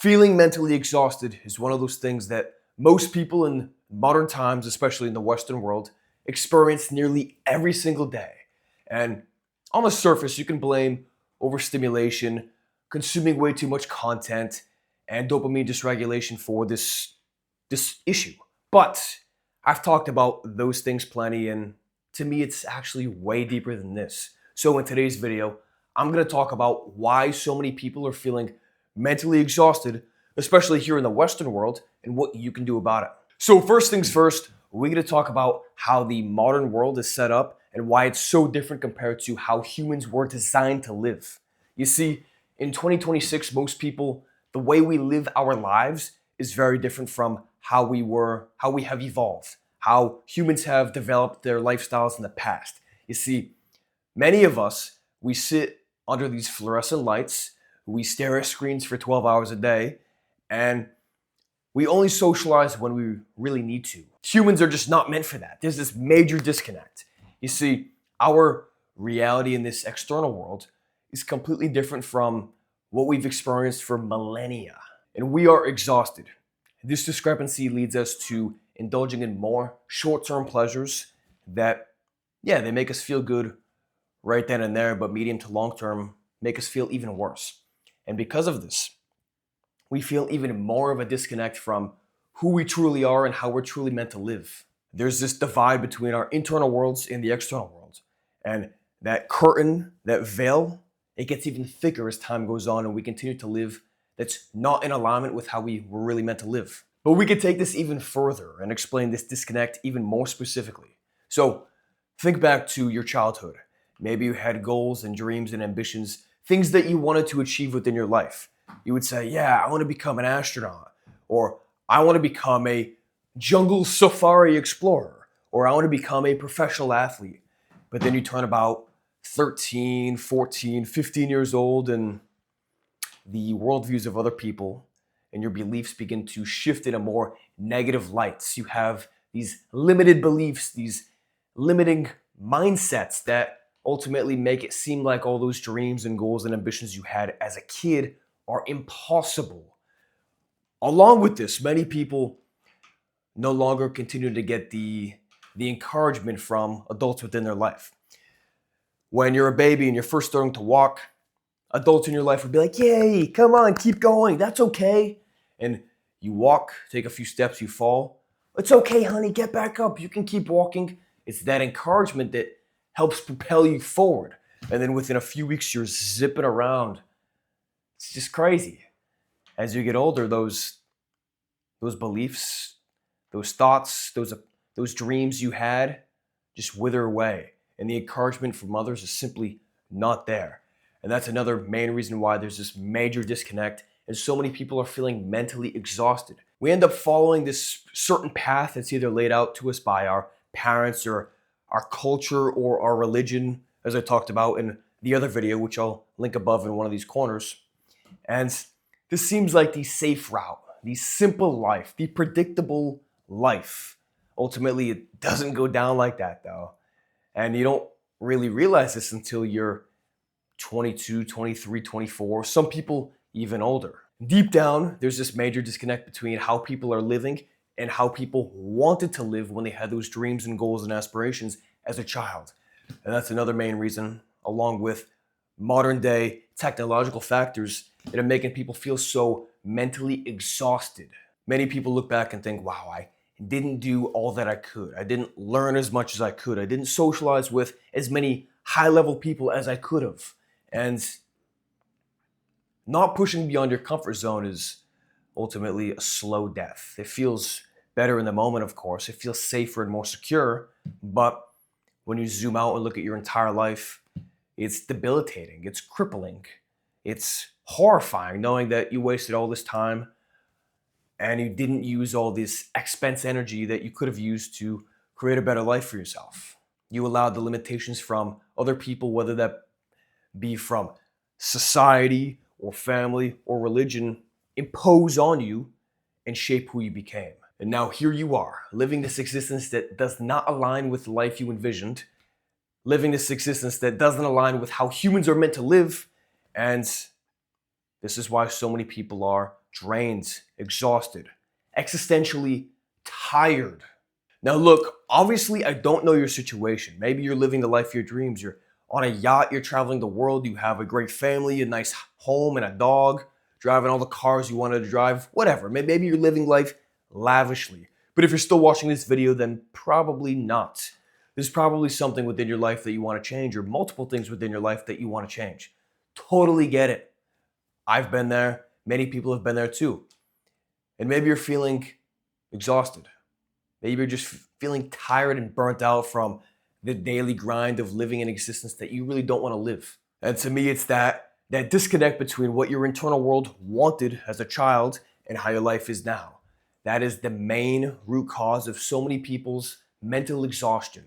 Feeling mentally exhausted is one of those things that most people in modern times, especially in the Western world, experience nearly every single day. And on the surface, you can blame overstimulation, consuming way too much content, and dopamine dysregulation for this issue. But I've talked about those things plenty, and to me, it's actually way deeper than this. So in today's video, I'm going to talk about why so many people are feeling mentally exhausted, especially here in the Western world, and what you can do about it. So first things first, we're going to talk about how the modern world is set up and why it's so different compared to how humans were designed to live. You see, in 2026, most people, the way we live our lives is very different from how we have evolved, how humans have developed their lifestyles in the past. You see, many of us, we sit under these fluorescent lights, we stare at screens for 12 hours a day, and we only socialize when we really need to. Humans are just not meant for that. There's this major disconnect. You see, our reality in this external world is completely different from what we've experienced for millennia, and we are exhausted. This discrepancy leads us to indulging in more short-term pleasures that, they make us feel good right then and there, but medium to long-term make us feel even worse. And because of this, we feel even more of a disconnect from who we truly are and how we're truly meant to live. There's this divide between our internal worlds and the external world. And that curtain, that veil, it gets even thicker as time goes on and we continue to live that's not in alignment with how we were really meant to live. But we could take this even further and explain this disconnect even more specifically. So think back to your childhood. Maybe you had goals and dreams and ambitions, things that you wanted to achieve within your life. You would say, I want to become an astronaut, or I want to become a jungle safari explorer, or I want to become a professional athlete. But then you turn about 13, 14, 15 years old, and the worldviews of other people and your beliefs begin to shift in a more negative lights. You have these limited beliefs, these limiting mindsets that ultimately make it seem like all those dreams and goals and ambitions you had as a kid are impossible. Along with this, many people no longer continue to get the encouragement from adults within their life. When you're a baby and you're first starting to walk, adults in your life would be like, yay, come on, keep going, that's okay. And you walk, take a few steps, you fall. It's okay, honey, get back up, you can keep walking. It's that encouragement that helps propel you forward. And then within a few weeks, you're zipping around. It's just crazy. As you get older, those beliefs, those thoughts, those dreams you had just wither away. And the encouragement from others is simply not there. And that's another main reason why there's this major disconnect and so many people are feeling mentally exhausted. We end up following this certain path that's either laid out to us by our parents or our culture or our religion, as I talked about in the other video, which I'll link above in one of these corners. And this seems like the safe route, the simple life, the predictable life. Ultimately, it doesn't go down like that though. And you don't really realize this until you're 22, 23, 24, some people even older. Deep down, there's this major disconnect between how people are living and how people wanted to live when they had those dreams and goals and aspirations as a child. And that's another main reason, along with modern day technological factors that are making people feel so mentally exhausted. Many people look back and think, wow, I didn't do all that I could. I didn't learn as much as I could. I didn't socialize with as many high-level people as I could have. And not pushing beyond your comfort zone is ultimately a slow death. It feels better in the moment, of course. It feels safer and more secure. But when you zoom out and look at your entire life, it's debilitating. It's crippling. It's horrifying knowing that you wasted all this time and you didn't use all this expense energy that you could have used to create a better life for yourself. You allowed the limitations from other people, whether that be from society or family or religion, impose on you and shape who you became. And now here you are, living this existence that does not align with the life you envisioned, living this existence that doesn't align with how humans are meant to live. And this is why so many people are drained, exhausted, existentially tired. Now, look, obviously, I don't know your situation. Maybe you're living the life of your dreams. You're on a yacht, you're traveling the world, you have a great family, a nice home, and a dog, driving all the cars you wanted to drive, whatever. Maybe you're living life lavishly. But if you're still watching this video, then probably not. There's probably something within your life that you want to change, or multiple things within your life that you want to change. Totally get it. I've been there. Many people have been there too. And maybe you're feeling exhausted. Maybe you're just feeling tired and burnt out from the daily grind of living an existence that you really don't want to live. And to me, it's that disconnect between what your internal world wanted as a child and how your life is now. That is the main root cause of so many people's mental exhaustion.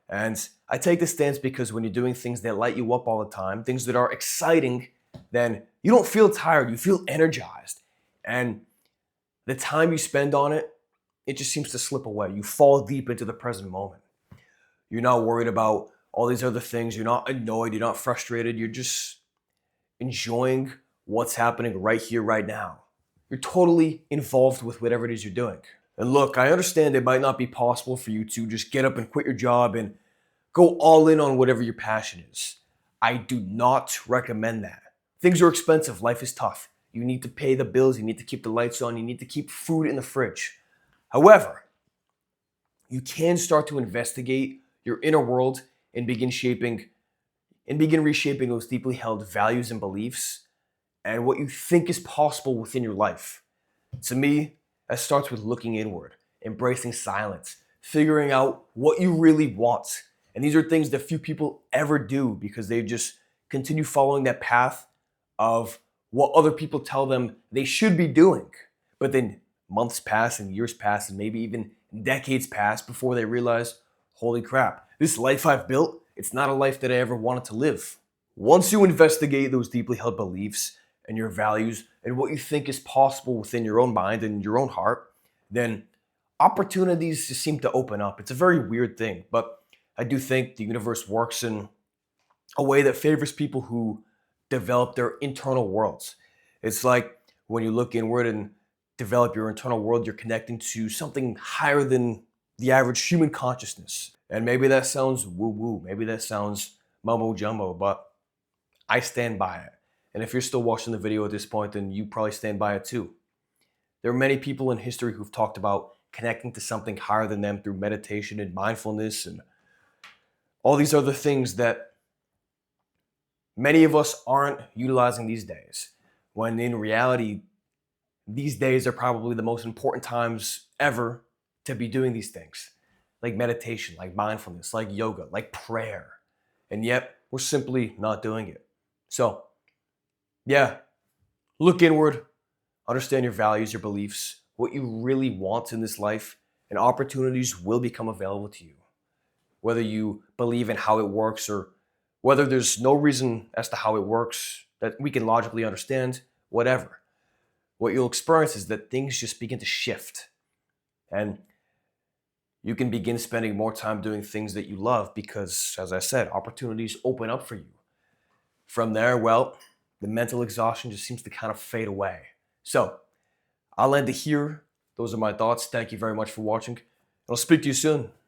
And I take this stance because when you're doing things that light you up all the time, things that are exciting, then you don't feel tired, you feel energized. And the time you spend on it, it just seems to slip away. You fall deep into the present moment. You're not worried about all these other things. You're not annoyed. You're not frustrated. You're just enjoying what's happening right here, right now. You're totally involved with whatever it is you're doing. And look, I understand it might not be possible for you to just get up and quit your job and go all in on whatever your passion is. I do not recommend that. Things are expensive. Life is tough. You need to pay the bills. You need to keep the lights on. You need to keep food in the fridge. However, you can start to investigate your inner world and begin reshaping those deeply held values and beliefs and what you think is possible within your life. To me, that starts with looking inward, embracing silence, figuring out what you really want. And these are things that few people ever do because they just continue following that path of what other people tell them they should be doing. But then months pass and years pass and maybe even decades pass before they realize, holy crap, this life I've built, it's not a life that I ever wanted to live. Once you investigate those deeply held beliefs and your values and what you think is possible within your own mind and your own heart, then opportunities just seem to open up. It's a very weird thing, but I do think the universe works in a way that favors people who develop their internal worlds. It's like when you look inward and develop your internal world, you're connecting to something higher than the average human consciousness. And maybe that sounds woo-woo, maybe that sounds mumbo-jumbo, but I stand by it. And if you're still watching the video at this point, then you probably stand by it too. There are many people in history who've talked about connecting to something higher than them through meditation and mindfulness and all these other things that many of us aren't utilizing these days, when in reality, these days are probably the most important times ever to be doing these things, like meditation, like mindfulness, like yoga, like prayer. And yet, we're simply not doing it. So, yeah, look inward, understand your values, your beliefs, what you really want in this life, and opportunities will become available to you. Whether you believe in how it works or whether there's no reason as to how it works that we can logically understand, whatever. What you'll experience is that things just begin to shift. And you can begin spending more time doing things that you love because, as I said, opportunities open up for you. From there, well, the mental exhaustion just seems to kind of fade away. So, I'll end it here. Those are my thoughts. Thank you very much for watching. I'll speak to you soon.